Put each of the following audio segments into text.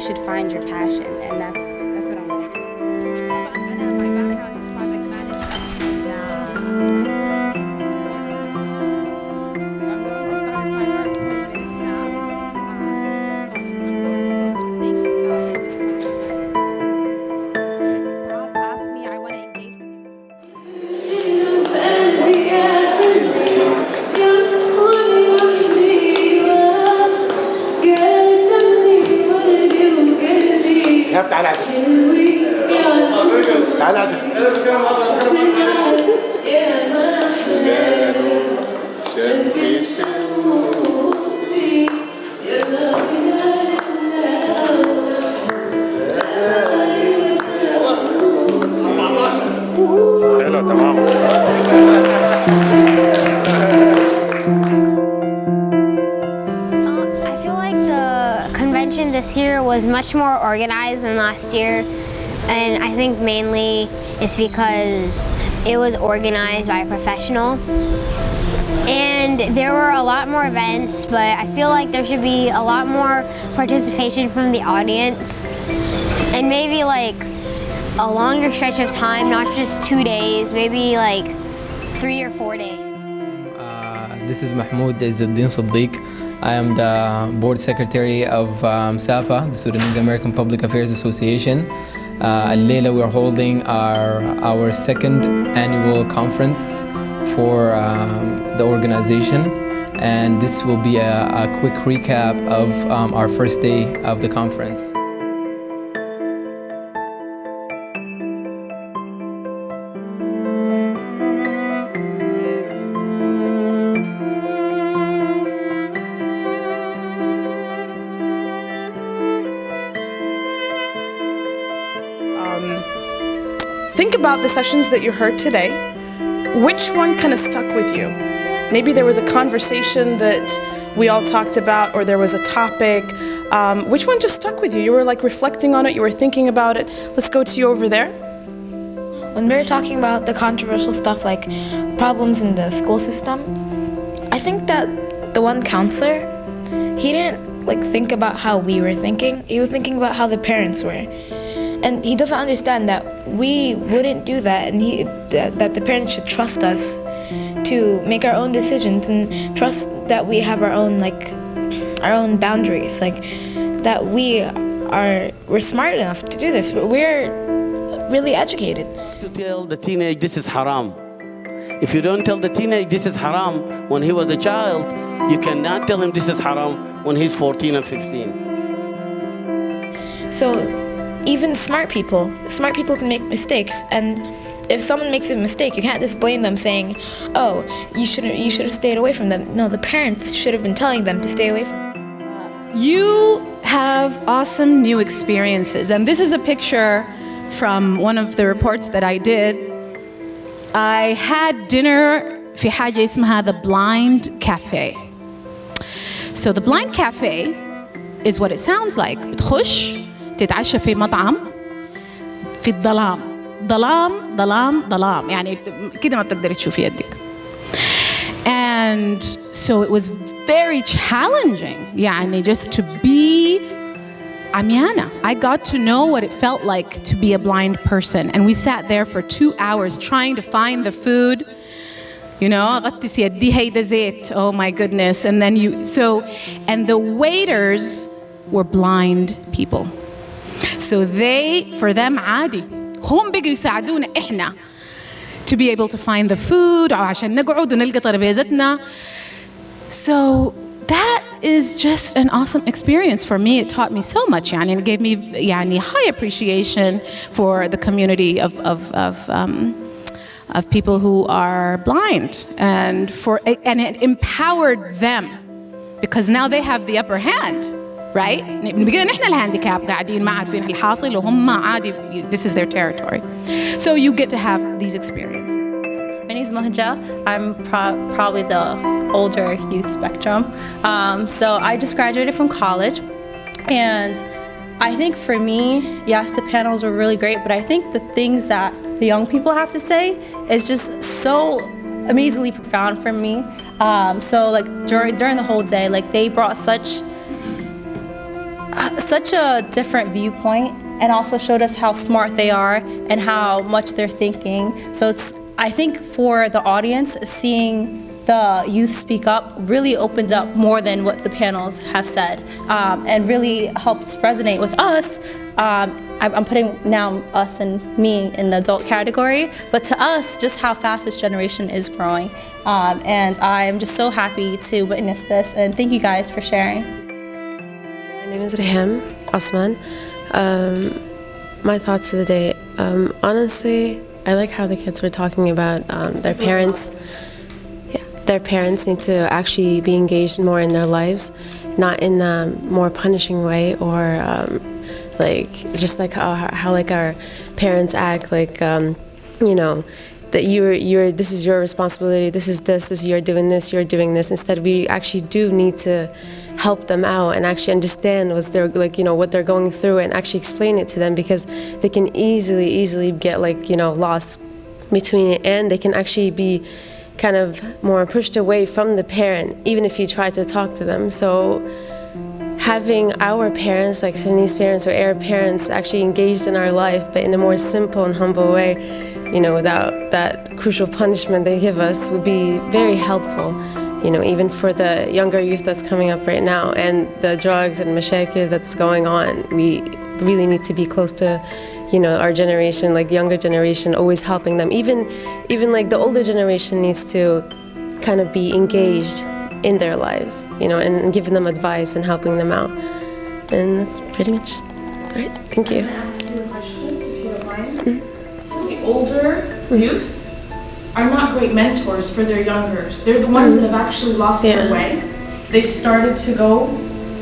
should find your passion, and that's what I'm going to do. My background is project management. I'm going to start my work in 2 minutes now. Stop, ask me, I want to engage with you. إيهاب تعال اعزف. تعال اعزف. حلو تمام. I feel like the convention this year was much more organized than last year, and I think mainly it's because it was organized by a professional. And there were a lot more events, but I feel like there should be a lot more participation from the audience, and maybe like a longer stretch of time, not just 2 days, maybe like 3 or 4 days. This is Mahmoud Izzuddin Siddiq. I am the board secretary of SAPAA, the Sudanese American Public Affairs Association. Al-Layla, we are holding our second annual conference for the organization, and this will be a quick recap of our first day of the conference. Think about the sessions that you heard today. Which one kind of stuck with you? Maybe there was a conversation that we all talked about, or there was a topic. Which one just stuck with you? You were like reflecting on it, you were thinking about it. Let's go to you over there. When we were talking about the controversial stuff like problems in the school system, I think that the one counselor, he didn't like think about how we were thinking. He was thinking about how the parents were. And he doesn't understand that we wouldn't do that, and that the parents should trust us to make our own decisions and trust that we have our own boundaries, like that we're smart enough to do this. We're really educated. To tell the teenage this is haram. If you don't tell the teenage this is haram when he was a child, you cannot tell him this is haram when he's 14 and 15. So even smart people can make mistakes, and if someone makes a mistake, you can't just blame them saying, oh, you should have stayed away from them. No, the parents should have been telling them to stay away from them. You have awesome new experiences, and this is a picture from one of the reports that I did. I had dinner في حاجة اسمها the Blind Cafe. So the Blind Cafe is what it sounds like. بتخش تتعشى في مطعم في الظلام، ظلام يعني كده ما بتقدري تشوفي يدك. And so it was very challenging يعني just to be عميانة. I got to know what it felt like to be a blind person, and we sat there for 2 hours trying to find the food. You know, غطس يدي هيدا زيت. Oh my goodness. And then and the waiters were blind people. So for them عادي. هم بيجوا يساعدونا إحنا to be able to find the food أو عشان نقعد ونلقى ترابيزتنا. So that is just an awesome experience for me. It taught me so much يعني, and it gave me يعني, high appreciation for the community of people who are blind, and it empowered them because now they have the upper hand. Right? بقينا نحن الهانديكاب قاعدين ما عارفين الحاصل وهم عادي. This is their territory. So you get to have these experiences. My name is Mahja. I'm probably the older youth spectrum. So I just graduated from college, and I think for me, yes, the panels were really great, but I think the things that the young people have to say is just so amazingly profound for me. So like during the whole day, like they brought such a different viewpoint, and also showed us how smart they are and how much they're thinking. So I think for the audience, seeing the youth speak up really opened up more than what the panels have said, and really helps resonate with us. I'm putting now us and me in the adult category, but to us, just how fast this generation is growing. And I'm just so happy to witness this, and thank you guys for sharing. My name is Reham Osman. My thoughts of the day. Honestly, I like how the kids were talking about their parents. Yeah, their parents need to actually be engaged more in their lives, not in a more punishing way, or like just like how like our parents act, like you know, that you're this is your responsibility, this is you're doing this, you're doing this. Instead, we actually do need to help them out and actually understand what's their, like, you know, what they're going through, and actually explain it to them, because they can easily get, like, you know, lost between it, and they can actually be kind of more pushed away from the parent even if you try to talk to them. So having our parents, like Sudanese parents or Arab parents, actually engaged in our life, but in a more simple and humble way, you know, without that crucial punishment they give us, would be very helpful. You know, even for the younger youth that's coming up right now, and the drugs and mashakil that's going on, we really need to be close to, you know, our generation, like the younger generation, always helping them. Even like the older generation needs to kind of be engaged in their lives, you know, and giving them advice and helping them out. And that's pretty much right. Thank you. I'm going to ask you a question, if you don't mind. Mm-hmm. So the older youth are not great mentors for their youngers. They're the ones that have actually lost their way. They've started to go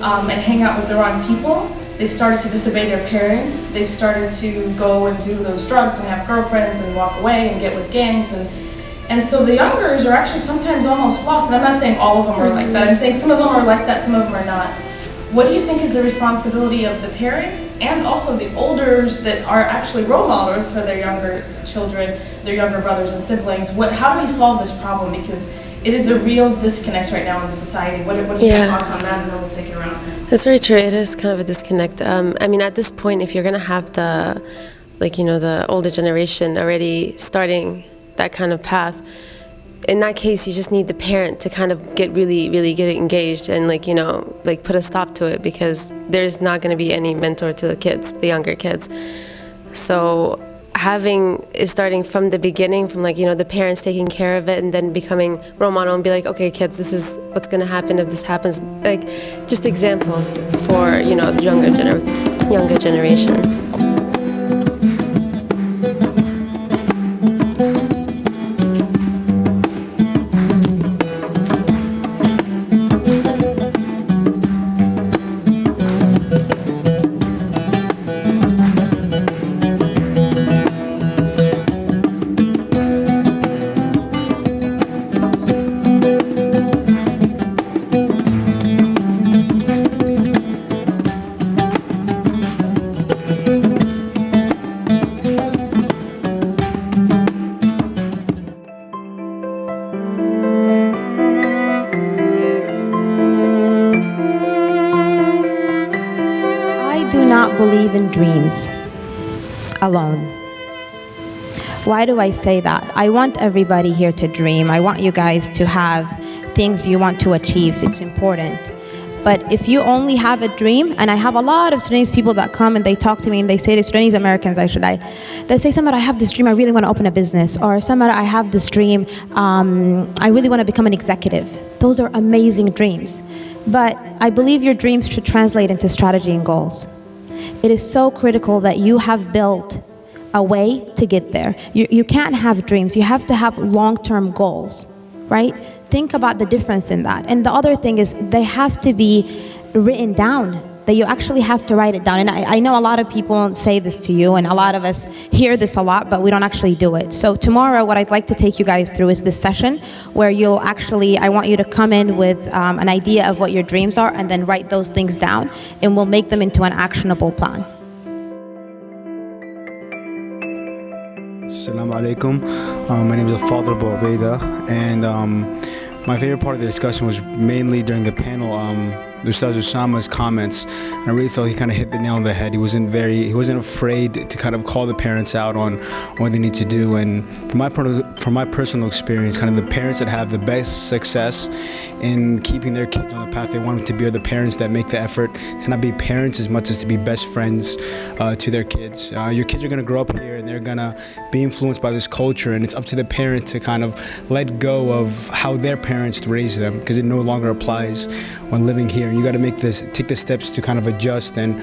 and hang out with the wrong people. They've started to disobey their parents. They've started to go and do those drugs and have girlfriends and walk away and get with gangs. And so the youngers are actually sometimes almost lost. And I'm not saying all of them are like that. I'm saying some of them are like that, some of them are not. What do you think is the responsibility of the parents and also the elders that are actually role models for their younger children, their younger brothers and siblings? How do we solve this problem? Because it is a real disconnect right now in the society. What is your thoughts on that? And then we'll take it around. That's very true. It is kind of a disconnect. I mean, at this point, if you're going to have the, like, you know, the older generation already starting that kind of path, in that case, you just need the parent to kind of get really get engaged and, like, you know, like put a stop to it, because there's not going to be any mentor to the kids, the younger kids. So starting from the beginning, from, like, you know, the parents taking care of it, and then becoming role model and be like, okay, kids, this is what's going to happen if this happens. Like, just examples for, you know, the younger generation. Believe in dreams alone. Why do I say that? I want everybody here to dream. I want you guys to have things you want to achieve. It's important. But if you only have a dream, and I have a lot of Sudanese people that come and they talk to me and they say to Sudanese Americans, they say, Samara, I have this dream, I really want to open a business. Or Samara, I have this dream, I really want to become an executive. Those are amazing dreams. But I believe your dreams should translate into strategy and goals. It is so critical that you have built a way to get there. You can't have dreams. You have to have long-term goals, right? Think about the difference in that. And the other thing is they have to be written down, that you actually have to write it down. And I know a lot of people say this to you, and a lot of us hear this a lot, but we don't actually do it. So tomorrow, what I'd like to take you guys through is this session where I want you to come in with an idea of what your dreams are, and then write those things down, and we'll make them into an actionable plan. Assalamu alaikum. My name is Father Abu Ubaida, and my favorite part of the discussion was mainly during the panel Ustaz Usama's comments. And I really felt he kind of hit the nail on the head. He wasn't afraid to kind of call the parents out on what they need to do. And from my personal experience, kind of the parents that have the best success in keeping their kids on the path they want them to be are the parents that make the effort to not be parents as much as to be best friends to their kids. Your kids are going to grow up here and they're going to be influenced by this culture, and it's up to the parent to kind of let go of how their parents raised them, because it no longer applies when living here. And you got to take the steps to kind of adjust and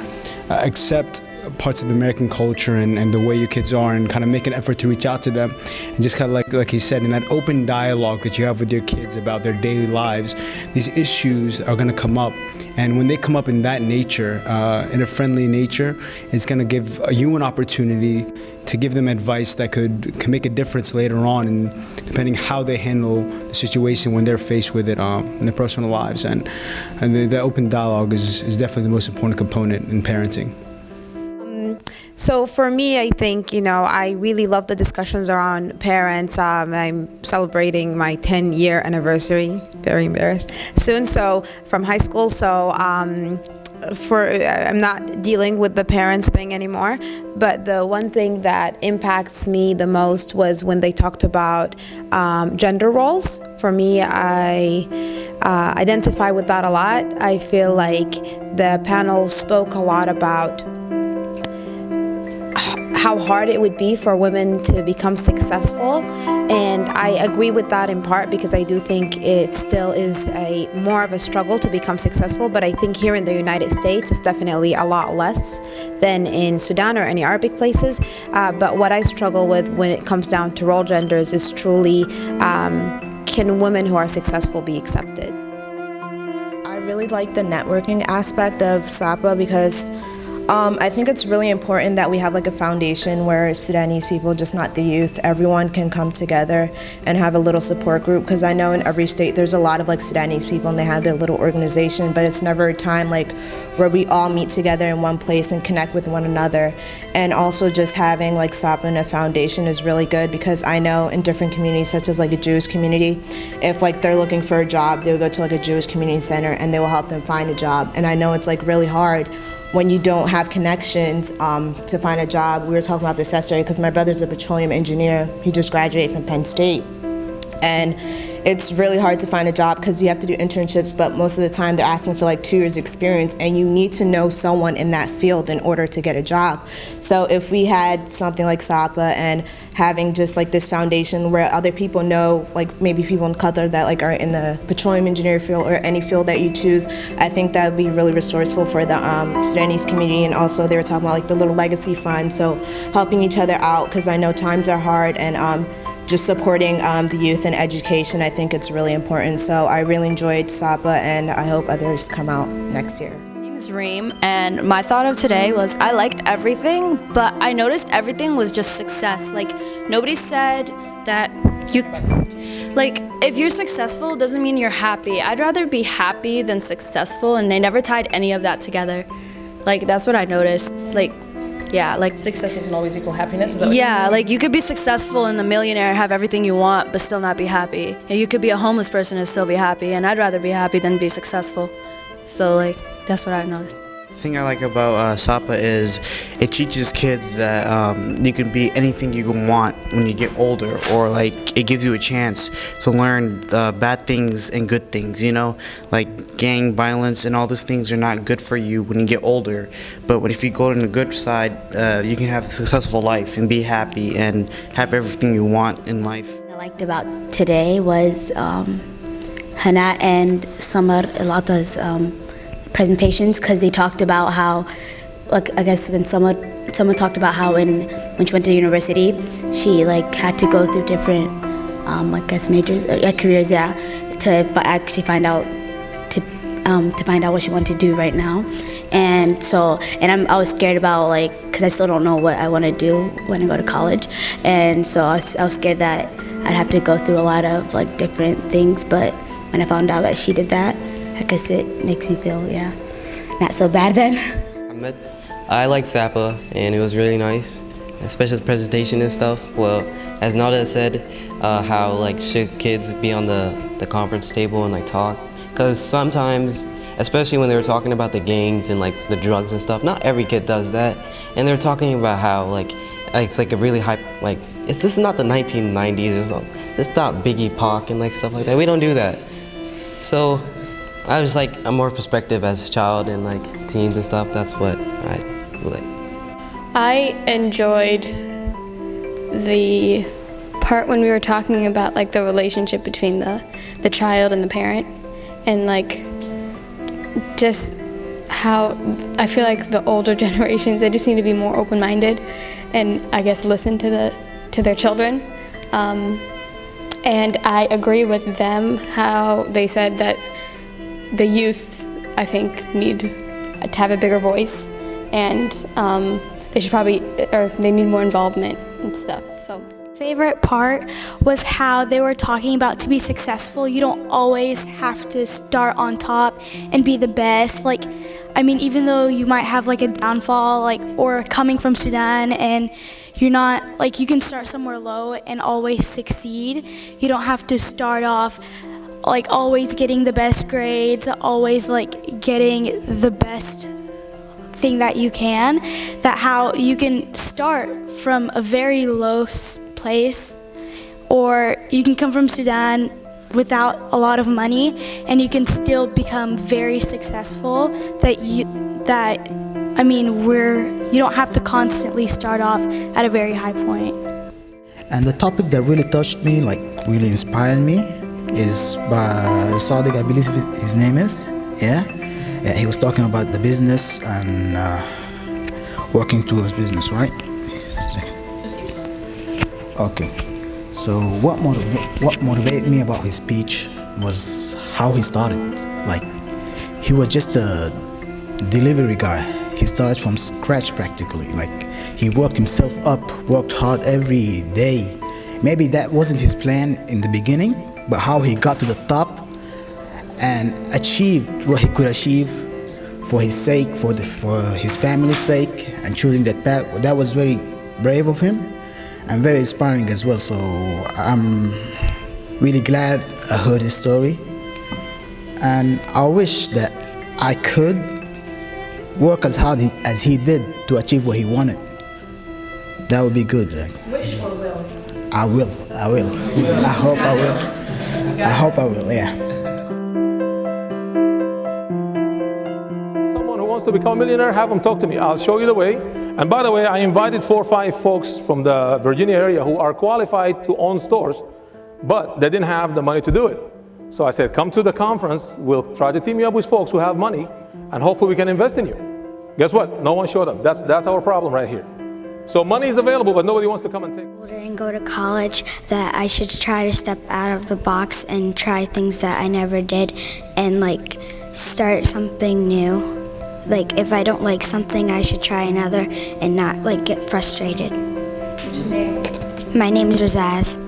accept parts of the American culture and the way your kids are, and kind of make an effort to reach out to them, and just kind of like he said, in that open dialogue that you have with your kids about their daily lives, these issues are going to come up. And when they come up in that nature, in a friendly nature, it's going to give you an opportunity to give them advice that can make a difference later on, and depending how they handle the situation when they're faced with it in their personal lives. And the open dialogue is definitely the most important component in parenting. So for me, I think, I really love the discussions around parents. I'm celebrating my 10-year anniversary, very embarrassed, soon, so from high school. So I'm not dealing with the parents thing anymore. But the one thing that impacts me the most was when they talked about gender roles. For me, I identify with that a lot. I feel like the panel spoke a lot about how hard it would be for women to become successful, and I agree with that in part because I do think it still is more of a struggle to become successful. But I think here in the United States it's definitely a lot less than in Sudan or any Arabic places. But what I struggle with when it comes down to role genders is truly, can women who are successful be accepted? I really like the networking aspect of SAPAA because I think it's really important that we have like a foundation where Sudanese people, just not the youth, everyone can come together and have a little support group, because I know in every state there's a lot of like Sudanese people and they have their little organization, but it's never a time like where we all meet together in one place and connect with one another. And also just having like SAPAA and a foundation is really good, because I know in different communities, such as like a Jewish community, if like they're looking for a job, they'll go to like a Jewish community center and they will help them find a job. And I know it's like really hard when you don't have connections to find a job. We were talking about this yesterday because my brother's a petroleum engineer. He just graduated from Penn State. And it's really hard to find a job because you have to do internships, but most of the time they're asking for like 2 years experience, and you need to know someone in that field in order to get a job. So if we had something like SAPAA and having just like this foundation where other people know, like maybe people in Qatar that like are in the petroleum engineer field or any field that you choose, I think that would be really resourceful for the Sudanese community. And also they were talking about like the little legacy fund, so helping each other out, because I know times are hard, and just supporting the youth and education, I think it's really important. So I really enjoyed SAPAA, and I hope others come out next year. My name is Reem, and my thought of today was I liked everything, but I noticed everything was just success. Like, nobody said that if you're successful doesn't mean you're happy. I'd rather be happy than successful, and they never tied any of that together. Like, that's what I noticed. Yeah, like success doesn't always equal happiness. Is that yeah, like you could be successful and a millionaire, have everything you want, but still not be happy. And you could be a homeless person and still be happy. And I'd rather be happy than be successful. So that's what I've noticed. The thing I like about SAPAA is it teaches kids that you can be anything you can want when you get older, or like it gives you a chance to learn the bad things and good things, like gang violence and all those things are not good for you when you get older. But if you go on the good side, you can have a successful life and be happy and have everything you want in life. What I liked about today was Hana and Samar Elata's presentations, because they talked about how, I guess when someone talked about how when she went to university, she had to go through different majors, careers, to actually find out what she wanted to do right now. And I was scared about because I still don't know what I want to do when I go to college, and so I was scared that I'd have to go through a lot of different things. But when I found out that she did that, I guess it makes me feel, not so bad then. I liked SAPAA, and it was really nice, especially the presentation and stuff. Well, as Nada said, should kids be on the conference table and talk? Because sometimes, especially when they were talking about the gangs and like the drugs and stuff. Not every kid does that, and they were talking about how like it's like a really hype, like this is not the 1990s or something. It's not Biggie Pac and like stuff like that. We don't do that. So I was like a more perspective as a child and like teens and stuff. That's what I like. I enjoyed the part when we were talking about like the relationship between the child and the parent, and like just how I feel like the older generations, they just need to be more open-minded and I guess listen to their children. And I agree with them how they said that the youth, I think, need to have a bigger voice, and they should probably, or they need more involvement and stuff. So. Favorite part was how they were talking about to be successful, you don't always have to start on top and be the best. Like, I mean, even though you might have like a downfall, like, or coming from Sudan and you're not, like, you can start somewhere low and always succeed. You don't have to start off like always getting the best grades, always like getting the best thing that you can, that how you can start from a very low place, or you can come from Sudan without a lot of money and you can still become very successful, you don't have to constantly start off at a very high point. And the topic that really touched me, like really inspired me, is by Sadiq, I believe his name is. Yeah, he was talking about the business and working towards business, right? Okay, so what motivated me about his speech was how he started. Like, he was just a delivery guy. He started from scratch practically. Like, he worked himself up, worked hard every day. Maybe that wasn't his plan in the beginning, but how he got to the top and achieved what he could achieve for his sake, for his family's sake, and choosing that path, that was very brave of him and very inspiring as well. So I'm really glad I heard his story, and I wish that I could work as hard as he did to achieve what he wanted. That would be good. Right? Wish or will? I will. I hope I will. Yeah. Someone who wants to become a millionaire, have them talk to me. I'll show you the way. And by the way, I invited 4 or 5 folks from the Virginia area who are qualified to own stores, but they didn't have the money to do it. So I said, come to the conference. We'll try to team you up with folks who have money, and hopefully we can invest in you. Guess what? No one showed up. That's our problem right here. So money is available, but nobody wants to come and take it. And go to college, that I should try to step out of the box and try things that I never did, and like start something new. Like, if I don't like something, I should try another and not like get frustrated. What's your name? My name is Razaz.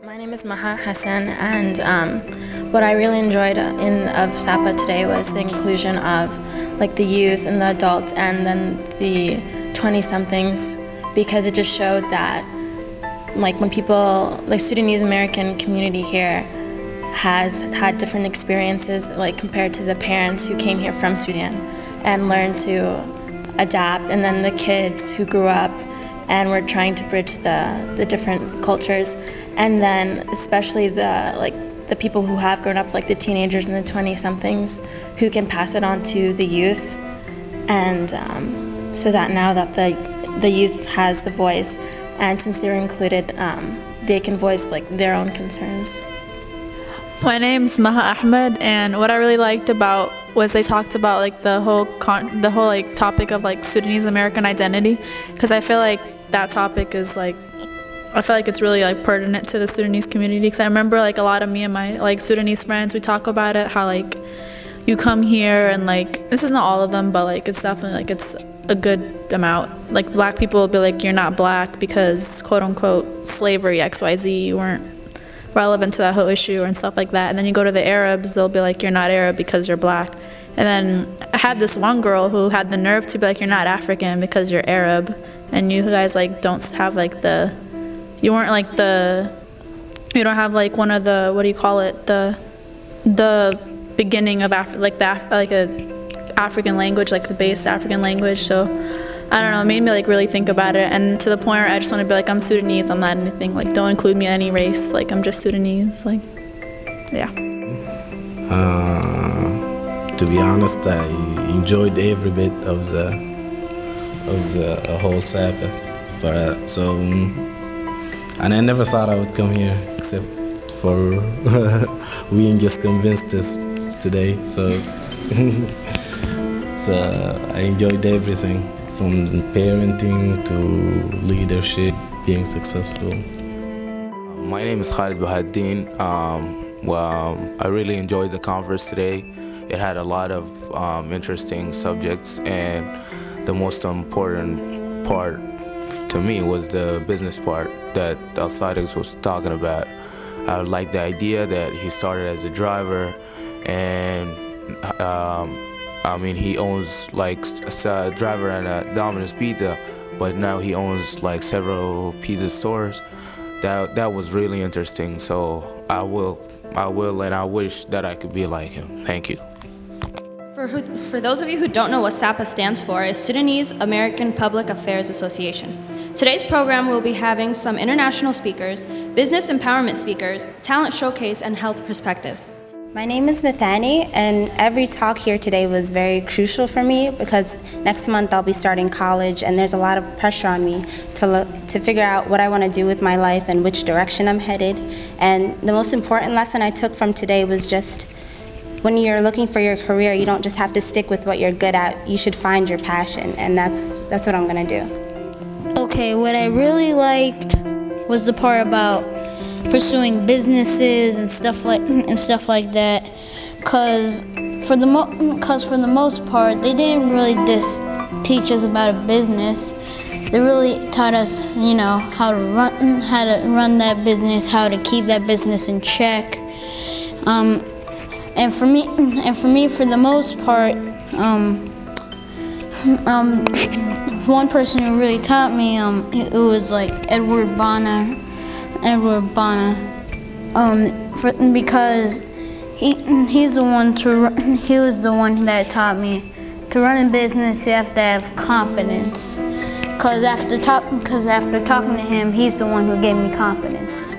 My name is Maha Hassan, and what I really enjoyed of SAPAA today was the inclusion of like the youth and the adults and then the 20-somethings, because it just showed that like when people, like Sudanese American community here has had different experiences like compared to the parents who came here from Sudan and learned to adapt, and then the kids who grew up and were trying to bridge the different cultures, and then especially the people who have grown up, like the teenagers and the 20-somethings, who can pass it on to the youth, and so that now that the youth has the voice, and since they're included, they can voice like their own concerns. My name's Maha Ahmed, and what I really liked about was they talked about like the whole like topic of like Sudanese American identity, because I feel like that topic is like, I feel like it's really like pertinent to the Sudanese community, because I remember like a lot of me and my like Sudanese friends, we talk about it, how like you come here and like, this is not all of them, but like it's definitely like it's a good amount. Like black people will be like, you're not black because quote unquote slavery, XYZ, you weren't relevant to that whole issue and stuff like that. And then you go to the Arabs, they'll be like, you're not Arab because you're black. And then I had this one girl who had the nerve to be like, you're not African because you're Arab, and you guys like don't have like you don't have like one of the, what do you call it, the beginning of a African language, like the base African language. So I don't know, it made me like really think about it, and to the point where I just want to be like, I'm Sudanese, I'm not anything, like don't include me in any race, like I'm just Sudanese, like, yeah. To be honest, I enjoyed every bit of the whole SAPAA. And I never thought I would come here except for being just convinced this today. So I enjoyed everything from parenting to leadership, being successful. My name is Khalid Bahaddin. I really enjoyed the conference today. It had a lot of interesting subjects, and the most important part to me was the business part that Al-Sadiq was talking about. I like the idea that he started as a driver, and I mean, he owns like a driver and a Domino's Pizza, but now he owns like several pizza stores. That was really interesting. So I will, and I wish that I could be like him. Thank you. For those of you who don't know what SAPAA stands for, is Sudanese American Public Affairs Association. Today's program will be having some international speakers, business empowerment speakers, talent showcase, and health perspectives. My name is Mithani, and every talk here today was very crucial for me because next month I'll be starting college, and there's a lot of pressure on me to figure out what I want to do with my life and which direction I'm headed. And the most important lesson I took from today was just when you're looking for your career, you don't just have to stick with what you're good at. You should find your passion, and that's what I'm going to do. Okay, what I really liked was the part about pursuing businesses and stuff like that, cause for the most part they didn't really teach us about a business. They really taught us, you know, how to run that business, how to keep that business in check. And for me, for the most part, one person who really taught me, it was like Edward Bana, because he was the one that taught me to run a business. You have to have confidence. Cause after talking to him, he's the one who gave me confidence.